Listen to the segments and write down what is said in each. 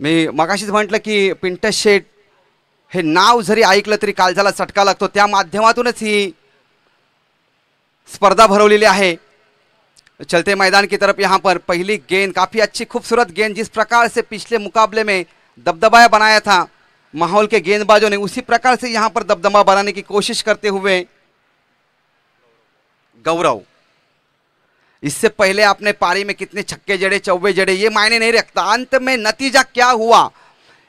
मी मगाशीच म्हटलं की पिंटस शेट हे नाव जरी ऐकलं तरी काळजाला चटका लागतो, त्या माध्यमातूनच ही स्पर्धा भरवलेली है। चलते मैदान की तरफ यहाँ पर पहली गेंद काफ़ी अच्छी खूबसूरत गेंद, जिस प्रकार से पिछले मुकाबले में दबदबा बनाया था माहौल के गेंदबाजों ने, उसी प्रकार से यहाँ पर दबदबा बनाने की कोशिश करते हुए गौरव। इससे पहले आपने पारी में कितने छक्के जड़े चौवे जड़े ये मायने नहीं रखता, अंत में नतीजा क्या हुआ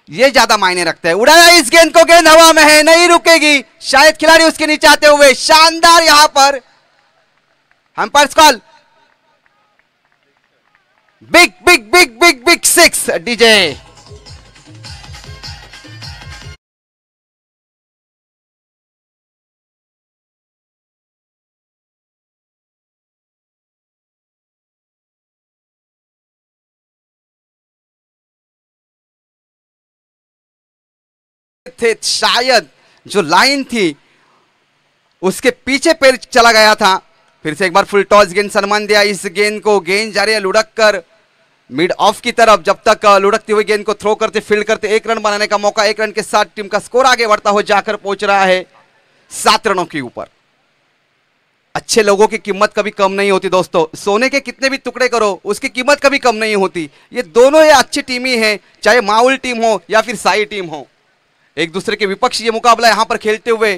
ये ज्यादा मायने रखता है। उड़ाया इस गेंद को, गेंद हवा में है, नहीं रुकेगी, शायद खिलाड़ी उसके नीचे आते हुए, शानदार यहां पर umpire call, big big big big big six DJ. थे शायद जो लाइन थी उसके पीछे पैर चला गया था। फिर से एक बार फुल टॉस गेंद सम्मान दिया इस गेंद को, गेंद जा रही है लुढ़क कर मिड ऑफ की तरफ, जब तक लुढ़कती हुई गेंद को थ्रो करते फील्ड करते, एक रन बनाने का मौका, एक रन के साथ टीम का स्कोर आगे बढ़ता हो जाकर पहुंच रहा है 7 रनों के ऊपर। अच्छे लोगों की कीमत कभी कम नहीं होती दोस्तों, सोने के कितने भी टुकड़े करो उसकी कीमत कभी कम नहीं होती। ये दोनों ये अच्छी टीम ही है, चाहे माउल टीम हो या फिर साई टीम हो, एक दूसरे के विपक्ष ये मुकाबला यहां पर खेलते हुए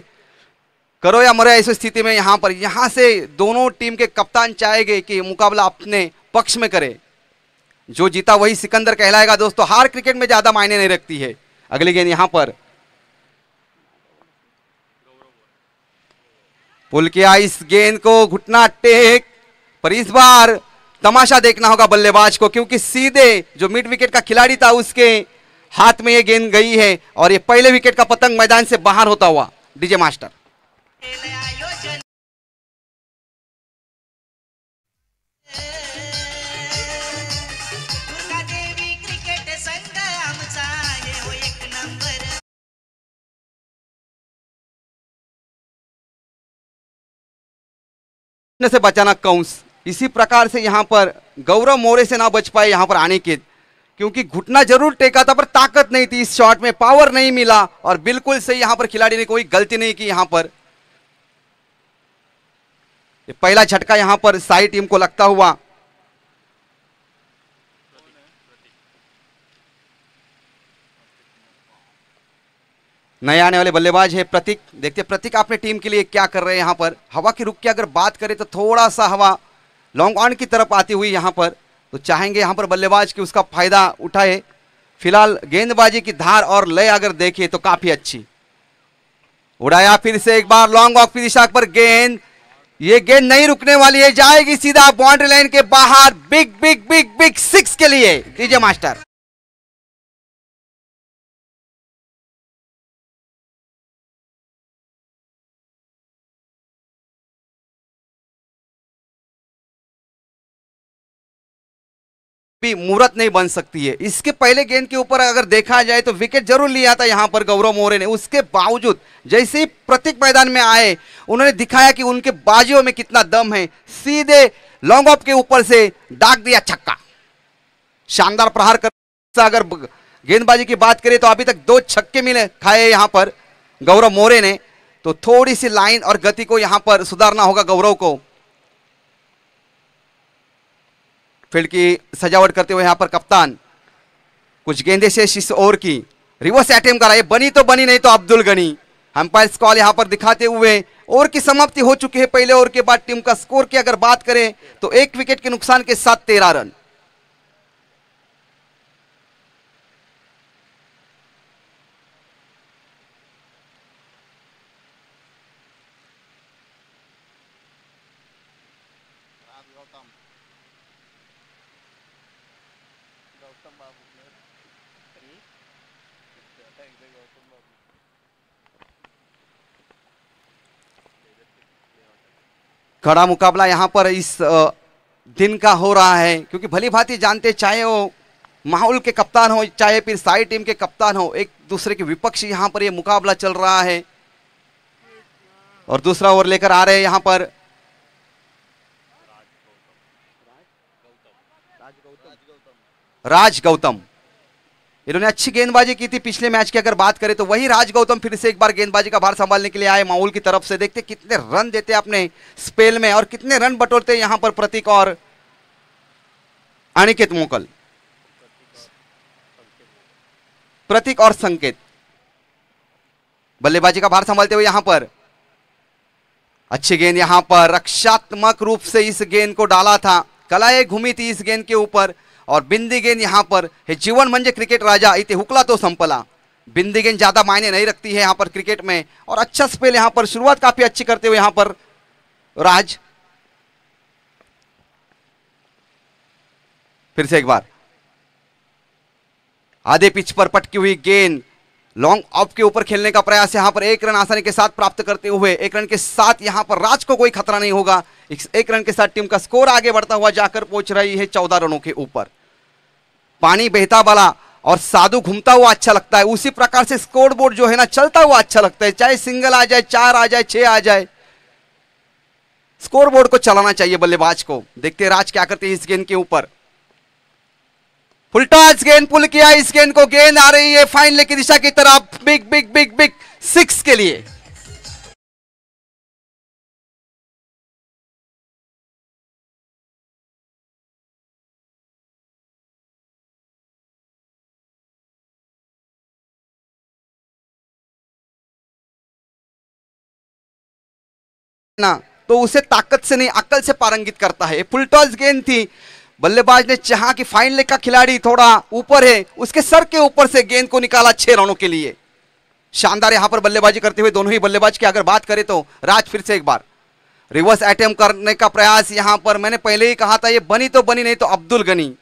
करो या मरो ऐसी स्थिति में यहां से दोनों टीम के कप्तान चाहेंगे कि मुकाबला अपने पक्ष में करे, जो जीता वही सिकंदर कहलाएगा दोस्तों। हार क्रिकेट में ज्यादा मायने नहीं रखती है। अगली गेंद यहां पर पुल किया इस गेंद को, घुटना टेक, पर इस बार तमाशा देखना होगा बल्लेबाज को, क्योंकि सीधे जो मिड विकेट का खिलाड़ी था उसके हाथ में ये गेंद गई है और ये पहले विकेट का पतंग मैदान से बाहर होता हुआ। डीजे मास्टर से बचाना कंस, इसी प्रकार से यहां पर गौरव मोरे से ना बच पाए यहां पर आने के, क्योंकि घुटना जरूर टेका था पर ताकत नहीं थी, इस शॉट में पावर नहीं मिला और बिल्कुल सही यहां पर खिलाड़ी ने कोई गलती नहीं की। यहां पर पहला झटका यहां पर साई टीम को लगता हुआ। नए आने वाले बल्लेबाज है प्रतीक, देखते प्रतीक अपने टीम के लिए क्या कर रहे हैं। यहां पर हवा की रुख की अगर बात करें तो थोड़ा सा हवा लॉन्ग ऑन की तरफ आती हुई यहां पर, तो चाहेंगे यहां पर बल्लेबाज की उसका फायदा उठाए। फिलहाल गेंदबाजी की धार और लय अगर देखें तो काफी अच्छी। उड़ाया फिर से एक बार लॉन्ग ऑफ की दिशा पर गेंद, ये गेंद नहीं रुकने वाली है, जाएगी सीधा बाउंड्री लाइन के बाहर। Big big big big six के लिए डीजे मास्टर। भी मुहूर्त नहीं बन सकती है। इसके पहले गेंद के ऊपर अगर देखा जाए तो विकेट जरूर लिया था यहां पर गौरव मोरे ने, उसके बावजूद जैसे ही प्रतीक मैदान में आए उन्होंने दिखाया कि उनके बाजियों में कितना दम है, सीधे लॉन्ग ऑफ के ऊपर से दाग दिया छक्का। शानदार प्रहार कर, अगर गेंदबाजी की बात करें तो अभी तक 2 छक्के मिले खाए यहां पर गौरव मोरे ने, तो थोड़ी सी लाइन और गति को यहां पर सुधारना होगा गौरव को। फील्ड की सजावट करते हुए यहां पर कप्तान कुछ गेंदे से इस ओवर की रिवर्स अटेम्प्ट करा, बनी तो बनी, नहीं तो अब्दुल गनी। अंपायर कॉल यहां पर दिखाते हुए ओवर की समाप्ति हो चुकी है पहले ओवर के बाद। टीम का स्कोर की अगर बात करें तो 1 विकेट के नुकसान के साथ 13 रन। कड़ा मुकाबला यहां पर इस दिन का हो रहा है, क्योंकि भली भांति जानते चाहे वो माहौल के कप्तान हो चाहे फिर साई टीम के कप्तान हो, एक दूसरे के विपक्ष यहां पर ये मुकाबला चल रहा है। और दूसरा ओवर लेकर आ रहे हैं यहां पर राज गौतम। इन्होंने अच्छी गेंदबाजी की थी पिछले मैच की अगर बात करें तो। वही राज गौतम फिर से एक बार गेंदबाजी का भार संभालने के लिए आए माहौल की तरफ से। देखते कितने रन देते अपने स्पेल में और कितने रन बटोरते यहां पर प्रतीक और अनिकेत मोकल, प्रतीक और संकेत बल्लेबाजी का भार संभालते हुए यहां पर। अच्छी गेंद यहां पर रक्षात्मक रूप से इस गेंद को डाला था, कलाएं घूमी थी इस गेंद के ऊपर और बिंदी गेंद यहां पर हे जीवन म्हणजे क्रिकेट राजा इथे हुकला तो संपला। बिंदी गेंद ज्यादा मायने नहीं रखती है यहां पर क्रिकेट में और अच्छा स्पेल यहां पर, शुरुआत काफी अच्छी करते हुए यहां पर राज। फिर से एक बार आधे पिच पर पटकी हुई गेंद लॉन्ग ऑफ के ऊपर खेलने का प्रयास, यहां पर एक रन आसानी के साथ प्राप्त करते हुए। एक रन के साथ यहां पर राज को कोई खतरा नहीं होगा। एक रन के साथ टीम का स्कोर आगे बढ़ता हुआ जाकर पहुंच रही है 14 रनों के ऊपर। पानी बहता वाला और साधु घूमता हुआ अच्छा लगता है, उसी प्रकार से स्कोर बोर्ड जो है ना चलता हुआ अच्छा लगता है। चाहे सिंगल आ जाए, 4 आ जाए, 6 आ जाए, स्कोर बोर्ड को चलाना चाहिए बल्लेबाज को। देखते हैं राज क्या करते हैं इस गेंद के ऊपर। फुल टॉस गेंद पुल किया इस गेंद को, गेंद आ रही है फाइनल की दिशा की तरफ, बिग बिग बिग बिग 6 के लिए। ना तो उसे ताकत से नहीं अक्ल से पारंगित करता है। फुल टॉस गेंद थी, बल्लेबाज ने चाहा कि फाइन लेग का खिलाड़ी थोड़ा ऊपर है, उसके सर के ऊपर से गेंद को निकाला 6 रनों के लिए। शानदार यहां पर बल्लेबाजी करते हुए दोनों ही बल्लेबाज की अगर बात करें तो राज फिर से एक बार रिवर्स अटेम्प्ट करने का प्रयास यहां पर। मैंने पहले ही कहा था ये बनी तो बनी, नहीं तो अब्दुल गनी।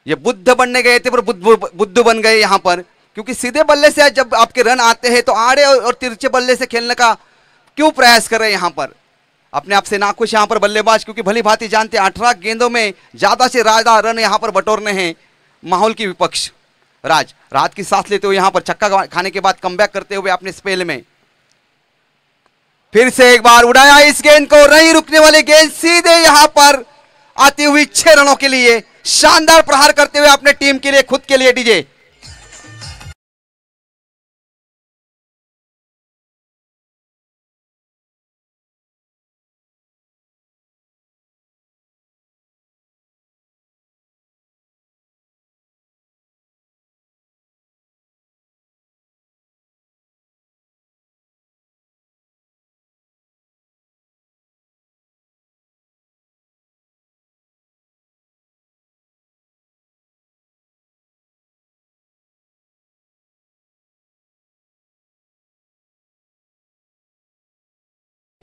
ये बुद्ध बनने गए थे पर बुद्ध बन गए यहां पर, क्योंकि सीधे बल्ले से जब आपके रन आते हैं तो आड़े और तिरछे बल्ले से खेलने का क्यों प्रयास कर रहे हैं यहां पर। अपने आप से नाखुश यहां पर बल्लेबाज, क्योंकि भली भांति जानते हैं 18 गेंदों में ज्यादा से ज्यादा रन यहां पर बटोरने हैं माहौल की विपक्ष। राज रात की सांस लेते हुए यहां पर छक्का खाने के बाद कमबैक करते हुए अपने स्पेल में फिर से एक बार उड़ाया इस गेंद को, नहीं रुकने वाली गेंद सीधे यहां पर आती हुई 6 रनों के लिए। शानदार प्रहार करते हुए अपने टीम के लिए, खुद के लिए डीजे।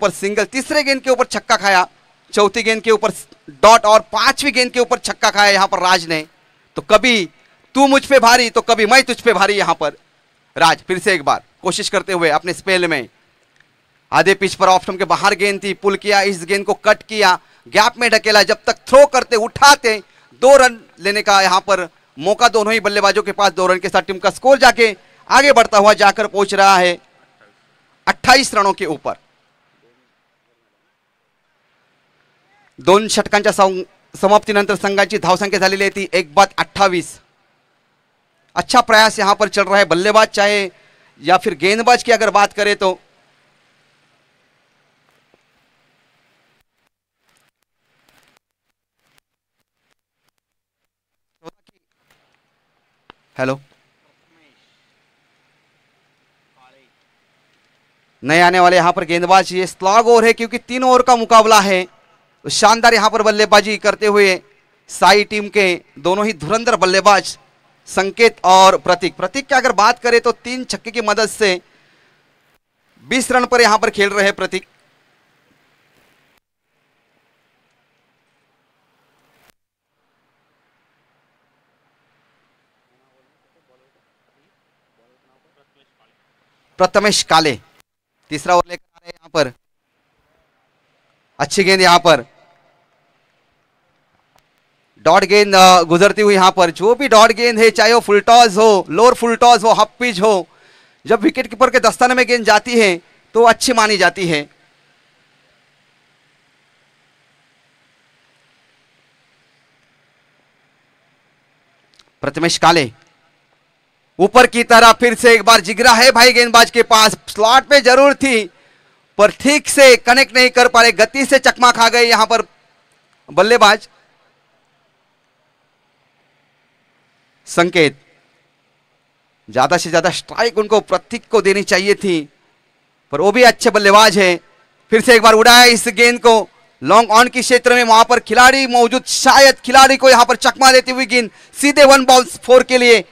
पर सिंगल, तीसरे गेंद के ऊपर छक्का खाया, चौथी गेंद के ऊपर डॉट और पांचवी गेंद के ऊपर छक्का खाया यहां पर राज ने। तो कभी तू मुझ पे भारी तो कभी मैं तुझ पे भारी यहां पर। राज फिर से एक बार कोशिश करते हुए अपने स्पेल में आधे पिच पर ऑफ स्टंप के बाहर गेंद थी, पुल किया इस गेंद को, कट किया, गैप में ढकेला, जब तक थ्रो करते उठाते 2 रन लेने का यहां पर मौका दोनों ही बल्लेबाजों के पास। 2 रन के साथ टीम का स्कोर जाके आगे बढ़ता हुआ जाकर पहुंच रहा है 28 रनों के ऊपर। 2 षटकांच्या समाप्तीनंतर संघाची धावसंख्या झालेली आहे ती 1/28। अच्छा प्रयास यहां पर चल रहा है, बल्लेबाज चाहे या फिर गेंदबाज की अगर बात करें तो। हेलो, नए आने वाले यहां पर गेंदबाज, ये स्लॉग ओवर है क्योंकि 3 ओवर का मुकाबला है। शानदार यहां पर बल्लेबाजी करते हुए साई टीम के दोनों ही धुरंधर बल्लेबाज संकेत और प्रतीक। प्रतीक की अगर बात करें तो 3 छक्के की मदद से 20 रन पर यहां पर खेल रहे हैं प्रतीक। प्रथमेश काले तीसरा ओवर लेकर आ रहे हैं यहां पर। अच्छी गेंद यहां पर, डॉट गेंद गुजरती हुई यहां पर। जो भी डॉट गेंद है, चाहे वो फुल टॉस हो, लोअर फुल टॉस हो, हाफ पिच हो, जब विकेट कीपर के दस्ताने में गेंद जाती है तो अच्छी मानी जाती है। प्रथमेश काले ऊपर की तरफ फिर से एक बार जिगरा है भाई गेंदबाज के पास, स्लॉट पे जरूर थी पर ठीक से कनेक्ट नहीं कर पा रहे, गति से चकमा खा गए यहां पर बल्लेबाज। संकेत, ज्यादा से ज्यादा स्ट्राइक उनको प्रतीक को देनी चाहिए थी पर वो भी अच्छे बल्लेबाज है। फिर से एक बार उड़ाया इस गेंद को लॉन्ग ऑन के क्षेत्र में, वहां पर खिलाड़ी मौजूद, शायद खिलाड़ी को यहां पर चकमा देती हुई गेंद सीधे 1 बॉल 4 के लिए।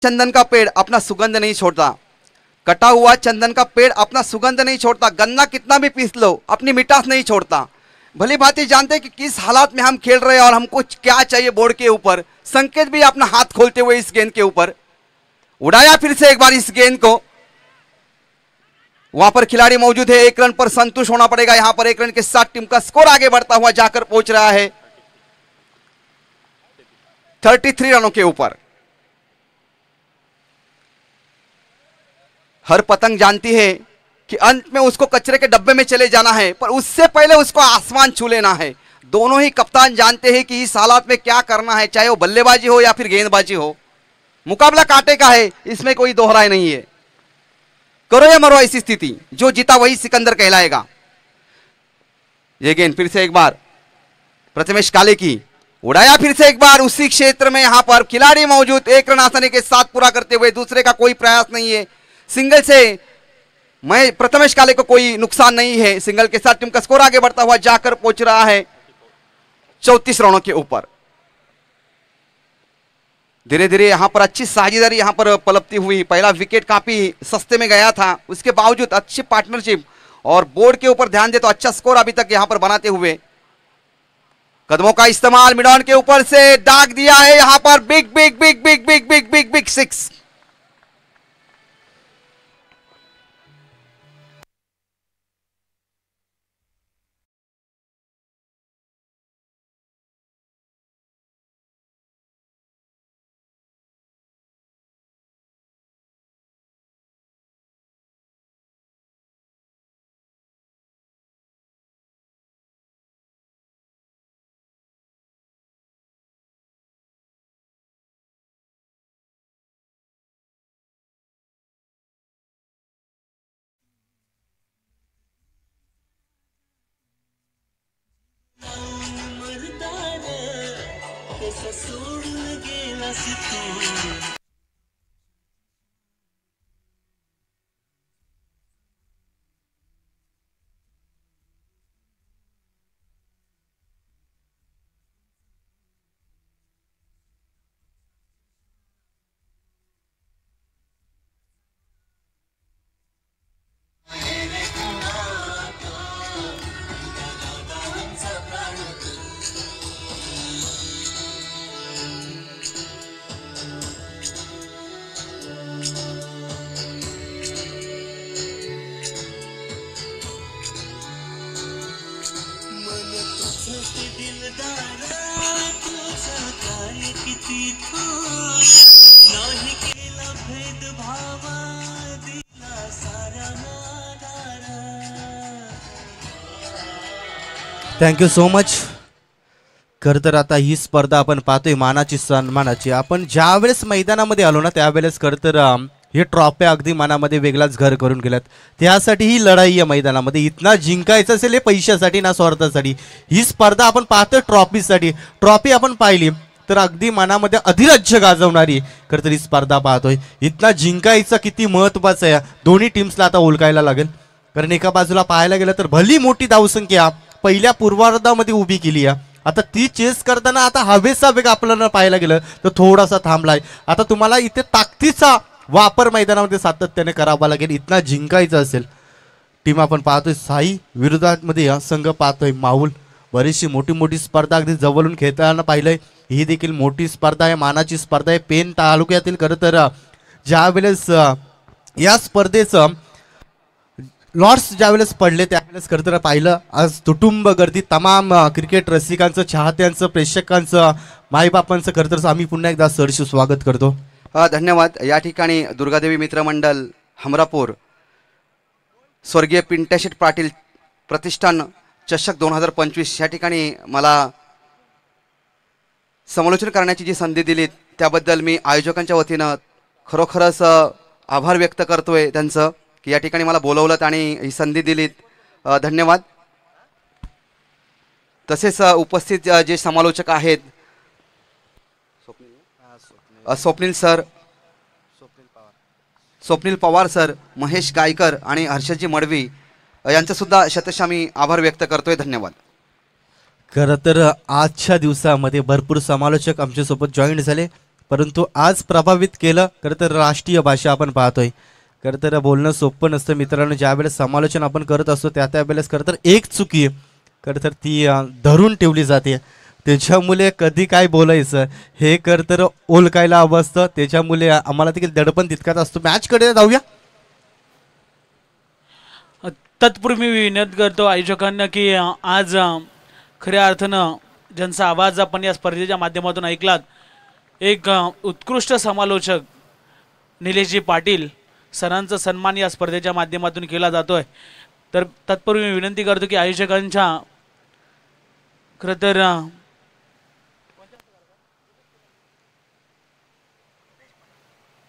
चंदन का पेड़ अपना सुगंध नहीं छोड़ता, कटा हुआ चंदन का पेड़ अपना सुगंध नहीं छोड़ता, गन्ना कितना भी पीस लो अपनी मिठास नहीं छोड़ता। भली भांति जानते हैं कि किस हालात में हम खेल रहे हैं और हमको क्या चाहिए बोर्ड के ऊपर। संकेत भी अपना हाथ खोलते हुए इस गेंद के ऊपर उड़ाया फिर से एक बार इस गेंद को, वहां पर खिलाड़ी मौजूद है, 1 रन पर संतुष्ट होना पड़ेगा। यहां पर 1 रन के साथ टीम का स्कोर आगे बढ़ता हुआ जाकर पहुंच रहा है 33 रनों के ऊपर। हर पतंग जानती है कि अंत में उसको कचरे के डब्बे में चले जाना है पर उससे पहले उसको आसमान छू लेना है। दोनों ही कप्तान जानते हैं कि इस हालात में क्या करना है, चाहे वो बल्लेबाजी हो या फिर गेंदबाजी हो। मुकाबला कांटे का है, इसमें कोई दोहराई नहीं है। करो या मरो ऐसी स्थिति, जो जीता वही सिकंदर कहलाएगा। ये गेंद फिर से एक बार प्रथमेश काले की, उड़ाया फिर से एक बार उसी क्षेत्र में, यहां पर खिलाड़ी मौजूद, 1 रन आसानी के साथ पूरा करते हुए, दूसरे का कोई प्रयास नहीं है। सिंगल से मैं प्रथमेश काले को कोई नुकसान नहीं है, सिंगल के साथ टीम का स्कोर आगे बढ़ता हुआ जाकर पहुंच रहा है 34 रनों के ऊपर। धीरे धीरे यहां पर अच्छी साझेदारी यहां पर पलपती हुई। पहला विकेट काफी सस्ते में गया था, उसके बावजूद अच्छी पार्टनरशिप और बोर्ड के ऊपर ध्यान दे तो अच्छा स्कोर अभी तक यहां पर बनाते हुए। कदमों का इस्तेमाल मिड ऑन के ऊपर से दाग दिया है यहां पर, big big big big big big big big 6। Thank you so much. खरं तर आता ही स्पर्धा आपण पाहतोय मानाची सन्मानाची। आपण ज्या वेळेस मैदानामध्ये आलो ना त्यावेळेस खरं तर हे ट्रॉफ्या अगदी मनामध्ये वेगळाच घर करून गेल्यात। त्यासाठी ही लढाई आहे मैदानामध्ये, इतना जिंकायचं असेल हे पैशासाठी ना स्वार्थासाठी। ही स्पर्धा आपण पाहतोय ट्रॉफीसाठी, ट्रॉफी आपण पाहिली तर अगदी मनामध्ये अधिराज्य गाजवणारी खरं तर ही स्पर्धा पाहतोय। इतना जिंकायचं किती महत्त्वाचं आहे दोन्ही टीम्सला आता ओळखायला लागेल। कारण एका बाजूला पाहायला गेलं तर भली मोठी धावसंख्या पहिल्या पूर्वार्धामध्ये उभी केली आहे, आता ती चेस करताना आता हवेचा वेग आपल्याला पाहायला गेलं तर थोडासा थांबलाय। आता तुम्हाला इथे ताकदीचा वापर मैदानामध्ये सातत्याने करावा लागेल इतना जिंकायचं असेल। टीम आपण पाहतोय साई विरोधामध्ये संघ पाहतोय माहुल। बरीचशी मोठी मोठी स्पर्धा अगदी जवळून खेळताना पाहिलंय। ही देखील मोठी स्पर्धा आहे, मानाची स्पर्धा आहे। पेन तालुक्यातील खरं तर ज्या वेळेस या स्पर्धेचं लॉर्ड्स ज्यावेळेस पडले त्यावेळेस खरं तर पाहिलं आज तुटुंब गर्दी, तमाम क्रिकेट रसिकांचं, चाहत्यांचं, प्रेक्षकांचं, माईबापांचं खरं तर आम्ही पुन्हा एकदा सरशी स्वागत करतो। धन्यवाद। या ठिकाणी दुर्गादेवी मित्रमंडळ हमरापूर स्वर्गीय पिंट्याशेठ पाटील प्रतिष्ठान चषक 2025 या ठिकाणी मला समालोचन करण्याची जी संधी दिलीत त्याबद्दल मी आयोजकांच्या वतीनं खरोखरच आभार व्यक्त करतोय त्यांचं की या ठिकाणी मला बोलवलं आणि ही संधी दिलीत. धन्यवाद. तसेच उपस्थित जे समालोचक आहेत स्वप्नील सर, स्वप्नील पवार सर, महेश गायकर आणि हर्षदजी मडवी यांचा सुद्धा शतशः मी आभार व्यक्त करतोय. धन्यवाद. खरं तर आजच्या दिवसामध्ये भरपूर समालोचक आमच्यासोबत जॉईन झाले, परंतु आज प्रभावित केलं खरं तर राष्ट्रीय भाषा आपण पाहतोय. खरं तर बोलणं सोपं नसतं मित्रांनो. ज्यावेळेस समालोचन आपण करत असतो त्यावेळेस खरं तर एक चुकी आहे खरं तर ती धरून ठेवली जाते. त्याच्यामुळे कधी काय बोलायचं हे खरं तर ओळखायला हवं असतं. त्याच्यामुळे आम्हाला देखील दडपण तितकाच असतो. मॅचकडे जाऊया. तत्पूर्वी मी विनंती करतो आयोजकांना की आज खऱ्या अर्थानं ज्यांचा आवाज आपण या स्पर्धेच्या माध्यमातून ऐकलात, एक उत्कृष्ट समालोचक निलेशजी पाटील सरांचा सन्मान या स्पर्धेच्या माध्यमातून केला जातोय. तर तत्पूर्वी मी विनंती करतो की आयोजकांच्या खरं तर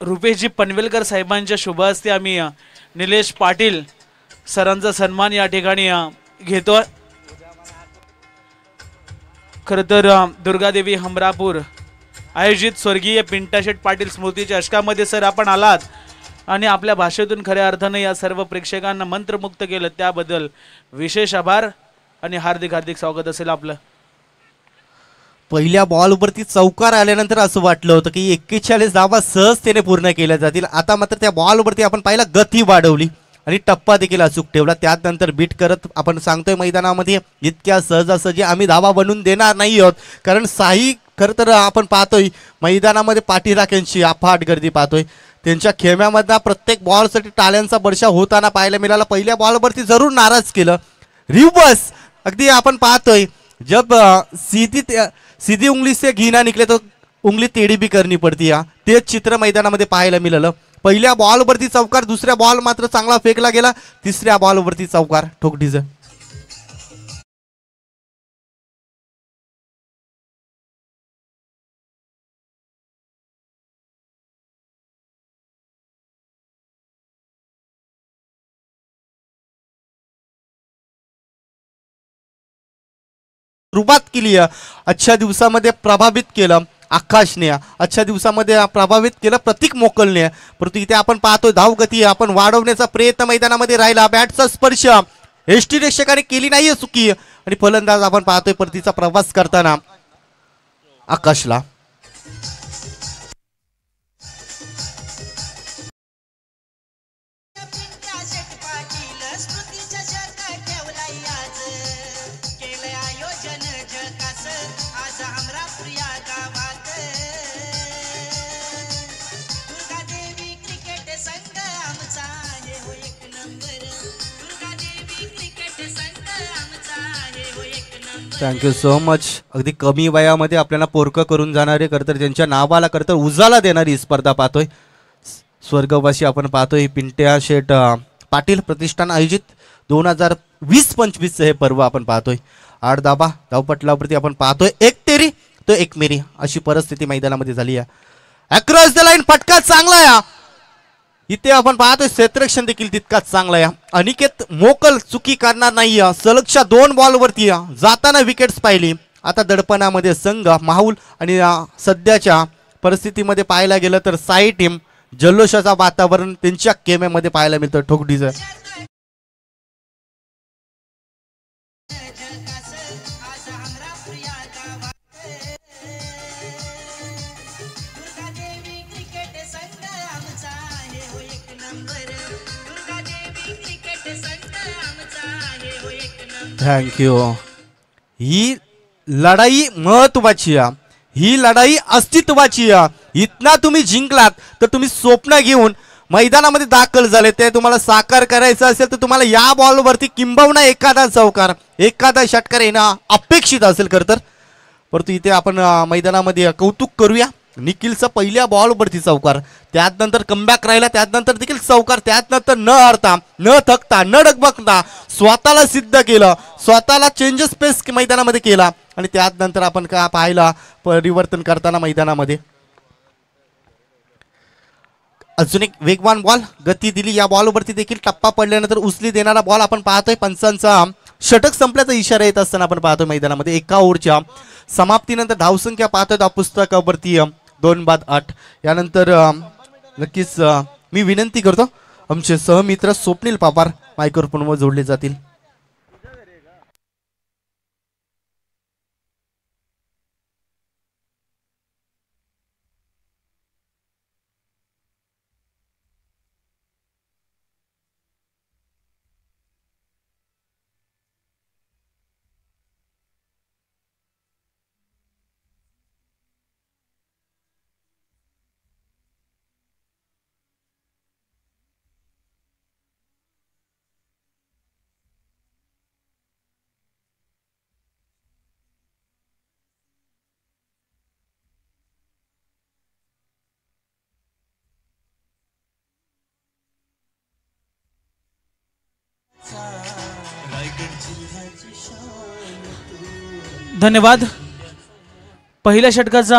रुपेशजी पनवेलकर साहेबांच्या शुभ हस्ते आम्ही निलेश पाटील सरांचा सन्मान या ठिकाणी घेतोय. खरं तर दुर्गादेवी हमरापूर आयोजित स्वर्गीय पिंट्याशेठ पाटील स्मृती चषकामध्ये सर आपण आलात आणि आपल्या भाषेतून खऱ्या अर्थाने या सर्व प्रेक्षकांना मंत्रमुक्त केलं, त्याबद्दल विशेष आभार आणि हार्दिक हार्दिक स्वागत असेल आपलं. पहिल्या बॉलवरती चौकार आल्यानंतर असं वाटलं होतं की 41 धावा सहजतेने पूर्ण केल्या जातील. आता मात्र त्या बॉलवरती आपण पाहिला गती वाढवली आणि टप्पा देखील अचूक ठेवला. त्यानंतर बीट करत आपण सांगतोय मैदानामध्ये इतक्या सहजासहजी आम्ही धावा बनवून देणार नाही आहोत, कारण साई खरं तर आपण पाहतोय मैदानामध्ये पाठीराख्यांची अफाट गर्दी पाहतोय. त्यांच्या खेम्यामधला प्रत्येक बॉलसाठी टाळ्यांचा वर्षाव होताना पाहायला मिळाला. पहिल्या बॉलवरती जरूर नाराज केलं. रिवर्स अगदी आपण पाहतोय जब सीधी उंगली से घी निकले तो उंगली टेढ़ी भी करनी पड़ती है. तेच चित्र मैदानामध्ये पाहायला मिळालं. पहिल्या बॉलवरती चौकार, दुसऱ्या बॉल मात्र चांगला फेकला गेला, तिसऱ्या बॉलवरती चौकार ठोकडीज. सुरुवात केली. आजच्या दिवसामध्ये प्रभावित केलं आकाशने, आजच्या दिवसामध्ये प्रभावित केलं प्रतीक मोकलने. परंतु इथे आपण पाहतोय धावगती आपण वाढवण्याचा प्रयत्न मैदानामध्ये राहिला. बॅटचा स्पर्श एसटी रेषकाने केली नाहीये चुकी आणि फलंदाज आपण पाहतोय परतीचा प्रवास करताना आकाशला. Thank you so much. अगदी कमी वयामध्ये आपल्याला पोरकं करून जाणारे करतर ज्यांच्या नावाला करतर उजाला देणारी स्पर्धा पाहतोय. स्वर्गवासी आपण पाहतोय पिंट्याशेठ पाटील प्रतिष्ठान आयोजित 2020-25 हे पर्व आपण पाहतोय. 8 धाबा धावपटलावरती आपण पाहतोय. एक तेरी तो एक मेरी अशी परिस्थिती मैदानामध्ये झाली आहे. अक्रॉस द लाईन फटका चांगला आहे. इथे आपण पाहतोय क्षेत्ररक्षण देखील तितकाच चांगला आहे. अनिकेत मोकल चुकी करणार नाही. सलगच्या 2 बॉलवरती जाताना विकेट्स पाहिली. आता दडपणामध्ये संघ माहुल आणि सध्याच्या परिस्थितीमध्ये पाहायला गेलं तर साई टीम जल्लोषाचा वातावरण त्यांच्या केम्यामध्ये पाहायला मिळतं. ठोकडीचं थँक्यू. ही लढाई महत्वाची आहे, ही लढाई अस्तित्वाची आहे. इतना तुम्ही जिंकलात तर तुम्ही स्वप्न घेऊन मैदानामध्ये दाखल झाले, ते तुम्हाला साकार करायचं असेल तर तुम्हाला या बॉलवरती किंबहुना एखादा चौकार एखादा षटकार येणं अपेक्षित असेल खरं तर. परंतु इथे आपण मैदानामध्ये कौतुक करूया निखिलचा पहिल्या बॉलवरती चौकार, त्यात नंतर कमबॅक राहिला, त्यात नंतर देखील चौकार, त्यात नंतर न हरता न थकता न डगबगता स्वतःला सिद्ध केलं, स्वतःला चेंजेस पेस मैदानामध्ये केला आणि त्यात नंतर आपण का पाहिला परिवर्तन करताना मैदानामध्ये अजून एक वेगवान बॉल गती दिली, या बॉलवरती देखील टप्पा पडल्यानंतर उचली देणारा बॉल आपण पाहतोय. पंचांचा षटक संपल्याचा इशारा येत असताना आपण पाहतोय मैदानामध्ये. एका ओव्हरच्या समाप्तीनंतर धावसंख्या पाहतोय पुस्तकावरती 2/8. यानंतर नक्कीच मी विनंती करतो आमचे सहमित्र स्वप्नील पापार मायक्रोफोनवर जोडले जातील. धन्यवाद. पहिल्या षटकाचा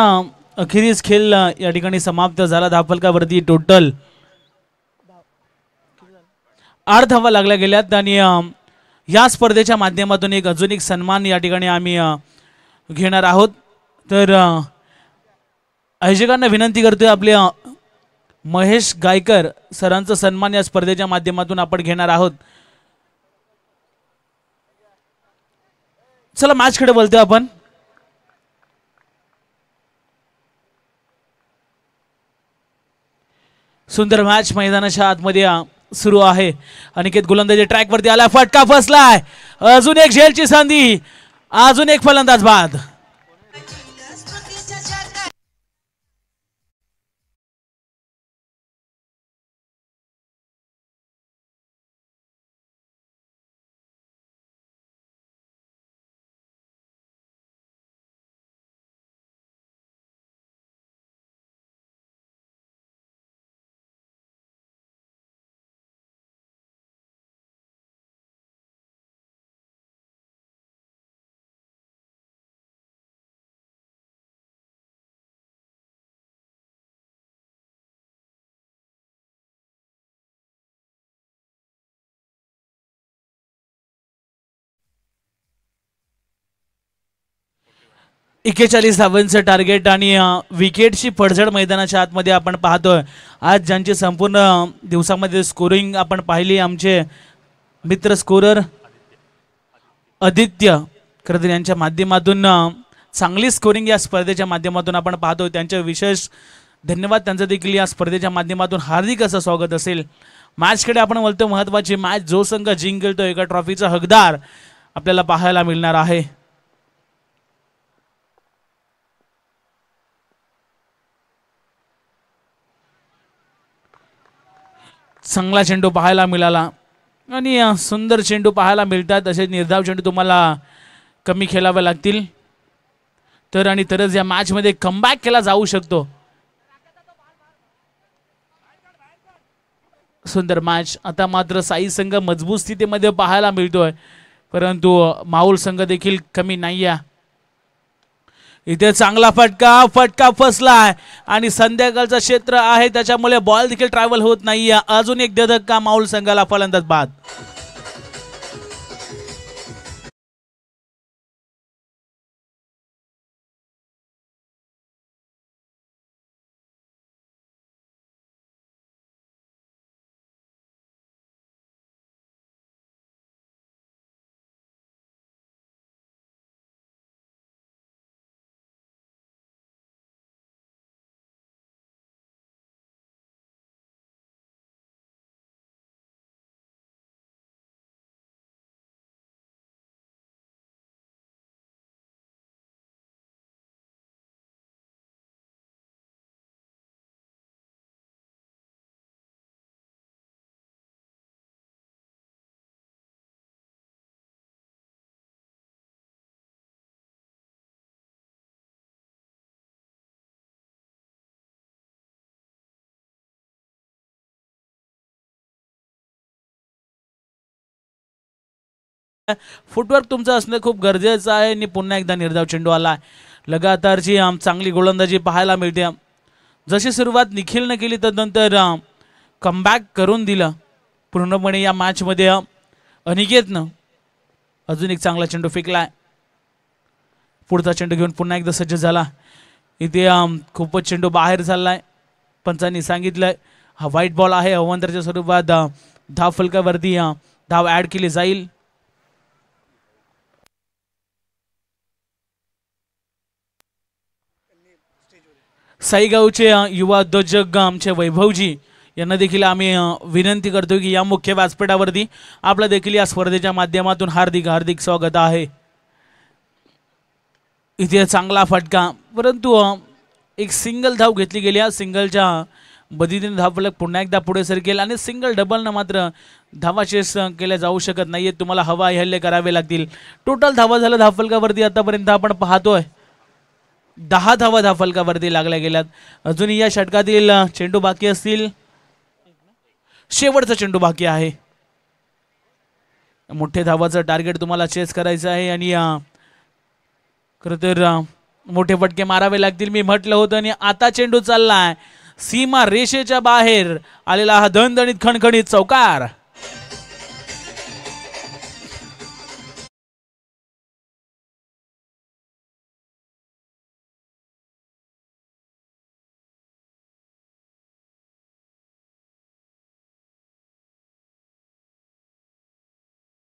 अखेरीस खेळ या ठिकाणी समाप्त झाला. धावफलकावरती टोटल 8 धावा लागल्या गेल्यात आणि या स्पर्धेच्या माध्यमातून अजून एक सन्मान या ठिकाणी आम्ही घेणार आहोत. तर आयोजकांना विनंती करतोय आपले महेश गायकर सरांचा सन्मान या स्पर्धेच्या माध्यमातून आपण घेणार आहोत. चला मॅचकडे बोलतोय आपण. सुंदर मॅच मैदानाच्या आतमध्ये सुरू आहे. अनिकेत गोलंदाजी ट्रॅक वरती आला, फटका फसलाय, अजून एक झेलची संधी, अजून एक फलंदाज बाद. एक्केचाळीस धावांचं टार्गेट आणि विकेटची पडझड मैदानाच्या आतमध्ये आपण पाहतोय. आज ज्यांची संपूर्ण दिवसामध्ये स्कोरिंग आपण पाहिली, आमचे मित्र स्कोरर आदित्य खरं यांच्या माध्यमातून चांगली स्कोरिंग या स्पर्धेच्या माध्यमातून आपण पाहतोय. त्यांचे विशेष धन्यवाद, त्यांचं देखील या स्पर्धेच्या माध्यमातून हार्दिक असं स्वागत असेल. मॅचकडे आपण बोलतो, महत्त्वाची मॅच. जो संघ जिंकेल तो एका ट्रॉफीचा हकदार आपल्याला पाहायला मिळणार आहे. चांगला चेंडू पाहायला मिळाला आणि सुंदर चेंडू पाहायला मिळतात. असे निर्धाव चेंडू तुम्हाला कमी खेळावे लागतील तर आणि तरच या मॅचमध्ये कमबॅक केला जाऊ शकतो. सुंदर मॅच. आता मात्र साई संघ मजबूत स्थितीमध्ये पाहायला मिळतोय, परंतु माऊल संघ देखील कमी नाही आहे. इथे चांगला फटका फसलाय आणि संध्याकाळचं क्षेत्र आहे त्याच्यामुळे बॉल देखील ट्रॅव्हल होत नाहीये. अजून एक धक्का माऊल संघाला, फलंदाज बाद. फुटवर्क तुमचं असणं खूप गरजेचं आहे. आणि पुन्हा एकदा निर्धाव चेंडू आला. लगातारची चांगली गोलंदाजी पाहायला मिळते. जशी सुरुवात निखिलनं केली तदनंतर कमबॅक करून दिलं पूर्णपणे या मॅचमध्ये. अनिकेतनं अजून एक चांगला चेंडू फेकलाय. पुढचा चेंडू घेऊन पुन्हा एकदा सज्ज झाला. इथे खूपच चेंडू बाहेर चाललाय. पंचांनी सांगितलंय हा व्हाईट बॉल आहे. अवांतरच्या स्वरूपात धाव फलकावरती धाव ऍड केली जाईल. साईगावचे युवा उद्योजक आमचे वैभवजी यांना देखील आम्ही विनंती करतो की या मुख्य व्यासपीठावरती आपलं देखील या स्पर्धेच्या माध्यमातून हार्दिक हार्दिक स्वागत आहे. इथे चांगला फटका, परंतु एक सिंगल धाव घेतली गेली. या सिंगलच्या बदलीने धाव फलक पुन्हा एकदा पुढे सरकेल आणि सिंगल डबलनं मात्र धावा चेस केल्या जाऊ शकत नाहीये. तुम्हाला हवाई हल्ले करावे लागतील. टोटल धावा झालं धाव फलकावरती आतापर्यंत आपण पाहतोय 10 धावा धाव फलकावरती लागल्या गेल्यात. अजूनही या षटकातील चेंडू बाकी असतील. शेवटचा चेंडू बाकी आहे. मोठे धावाचं टार्गेट तुम्हाला चेस करायचं आहे आणि खरं तर मोठे फटके मारावे लागतील. मी म्हटलं होतं आणि आता चेंडू चाललाय सीमा रेषेच्या बाहेर आलेला हा दणदणीत खणखणीत चौकार.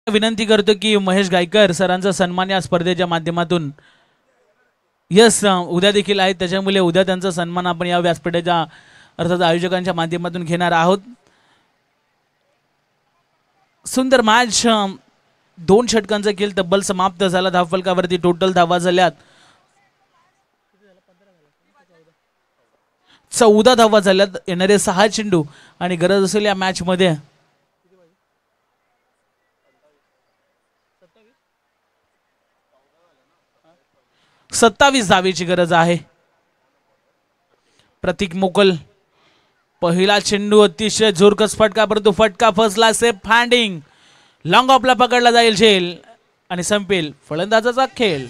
विनंती करतो की महेश गायकर सरांचा सन्मान या स्पर्धेच्या माध्यमातून यस उद्या देखील आहेत, त्याच्यामुळे उद्या त्यांचा सन्मान आपण या व्यासपीठाच्या अर्थात आयोजकांच्या माध्यमातून घेणार आहोत. सुंदर मॅच 2 षटकांचा खेळ तब्बल समाप्त झाला. धावफलकावरती टोटल धावा झाल्यात 14 धावा झाल्यात. येणारे 6 चेंडू आणि गरज असेल या मॅच मध्ये 27 धावेची गरज आहे. प्रतीक मोकल पहिला चेंडू अतिशय जोरकस फटका, परंतु फटका फसला. सेफ हँडिंग लॉंग ऑफला पकडला जाईल झेल आणि संपेल फलंदाजाचा खेळ.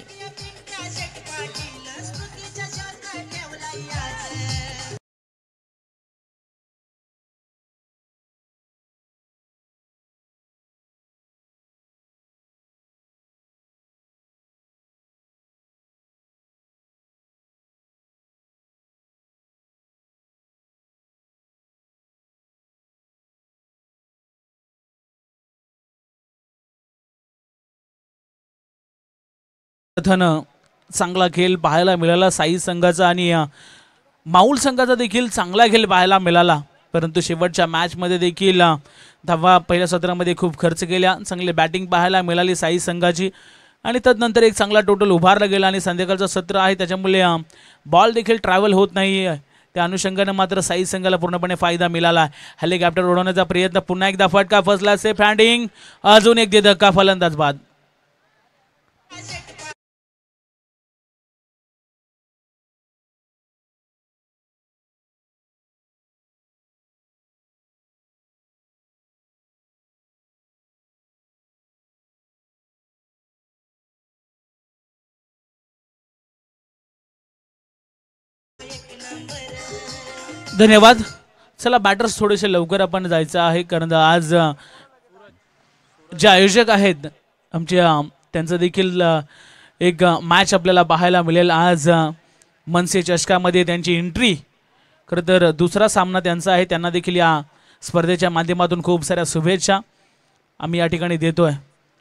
चांगला खेळ पाहायला मिळाला साई संघाचा आणि माऊल संघाचा देखील चांगला खेळ पाहायला मिळाला. परंतु शेवटच्या मॅच मध्ये देखील धावा पहिल्या सत्रामध्ये खूप खर्च केल्या. चांगली बॅटिंग पाहायला मिळाली साई संघाची आणि तदनंतर एक चांगला टोटल उभारला गेला आणि संध्याकाळचं सत्र आहे त्याच्यामुळे बॉल देखील ट्रॅव्हल होत नाही. त्या अनुषंगाने मात्र साई संघाला पूर्णपणे फायदा मिळाला. हेलिकॉप्टर उडवण्याचा प्रयत्न, पुन्हा एकदा फटका फसला. सेफ हँडिंग, अजून एक धक्का, फलंदाज बाद. धन्यवाद. चला बॅटर्स थोडेसे लवकर आपण जायचं आहे कारण आज जे आयोजक आहेत आमचे त्यांचं देखील एक मॅच आपल्याला पाहायला मिळेल. आज मनसे चषकामध्ये त्यांची एंट्री, खरं तर दुसरा सामना त्यांचा आहे. त्यांना देखील या स्पर्धेच्या माध्यमातून खूप साऱ्या शुभेच्छा आम्ही या ठिकाणी देतोय.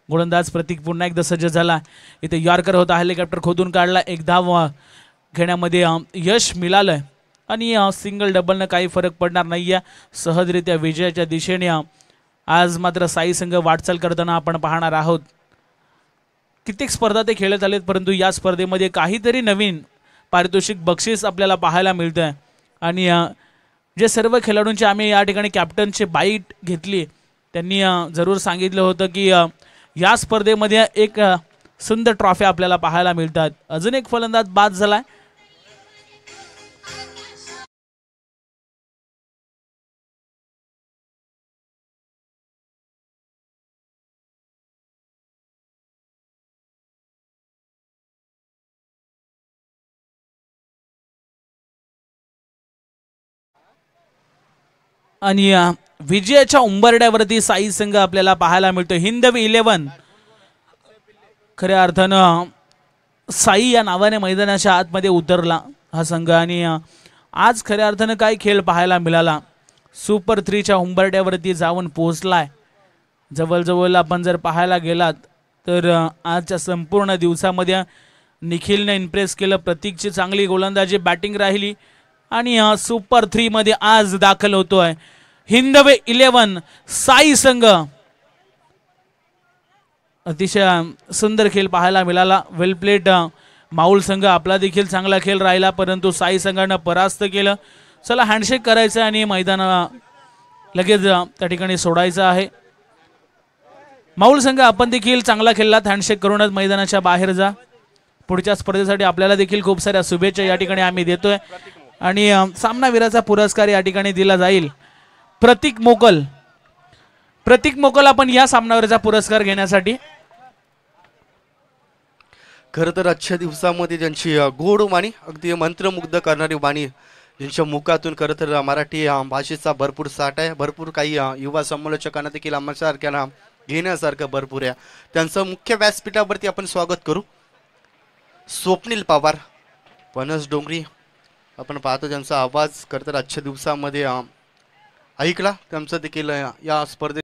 गोलंदाज प्रतीक पुन्हा एकदा सज्ज झाला. इथे यॉर्कर होता, हेलिकॉप्टर खोदून काढला. एक धाव घेण्यामध्ये यश मिळालंय आणि सिंगल डबलनं काही फरक पडणार नाहीये. सहजरित्या विजयाच्या दिशेने आज मात्र साई संघ वाटचाल करताना आपण पाहणार आहोत. कित्येक स्पर्धा ते खेळत आलेत परंतु या स्पर्धेमध्ये काहीतरी नवीन पारितोषिक बक्षीस आपल्याला पाहायला मिळतंय आणि जे सर्व खेळाडूंचे आम्ही या ठिकाणी कॅप्टनचे बाईट घेतली त्यांनी जरूर सांगितलं होतं की या स्पर्धेमध्ये एक सुंदर ट्रॉफी आपल्याला पाहायला मिळतात. अजून एक फलंदाज बाद झालाय. आणि विजयाच्या उंबरड्यावरती साई संघ आपल्याला पाहायला मिळतो. हिंदवी 11 खऱ्या अर्थानं साई या नावाने मैदानाच्या आतमध्ये उतरला हा संघ. आणि आज खऱ्या अर्थानं काय खेळ पाहायला मिळाला. सुपर 3च्या उंबरड्यावरती जाऊन पोहोचलाय. जवळजवळ आपण जर पाहायला गेलात तर आजच्या संपूर्ण दिवसामध्ये निखिलने इम्प्रेस केलं. प्रतीकची चांगली गोलंदाजी बॅटिंग राहिली आणि सुपर 3 मध्ये आज दाखल होतोय हिंदवे 11 साई संघ. अतिशय सुंदर खेळ पाहायला मिळाला. वेल प्लेट माऊल संघ आपला देखील चांगला खेळ राहिला परंतु साई संघानं परास्त केलं. चला हँडशेक करायचं आणि मैदानाला लगेच त्या ठिकाणी सोडायचं आहे. माऊल संघ आपण देखील चांगला खेळलात. हँडशेक करूनच मैदानाच्या बाहेर जा. पुढच्या स्पर्धेसाठी आपल्याला देखील खूप साऱ्या शुभेच्छा या ठिकाणी आम्ही देतोय. आणि सामनावीराचा पुरस्कार या ठिकाणी दिला जाईल प्रतीक मोकल. प्रतीक मोकल आपण या सामनावीराचा पुरस्कार घेण्यासाठी. खरं तर आजच्या दिवसामध्ये ज्यांची गोड वाणी अगदी मंत्रमुग्ध करणारी वाणी ज्यांच्या मुखातून खरं तर मराठी भाषेचा भरपूर साठ आहे. भरपूर काही युवा समालोचकांना देखील आमच्यासारख्यांना घेण्यासारखं भरपूर आहे. त्यांचं मुख्य व्यासपीठावरती आपण स्वागत करू. स्वप्नील पवार पनस डोंगरी आपण पाहतो ज्यांचा आवाज खरं तर आजच्या दिवसामध्ये ऐकला. त्यांचं देखील या स्पर्धेत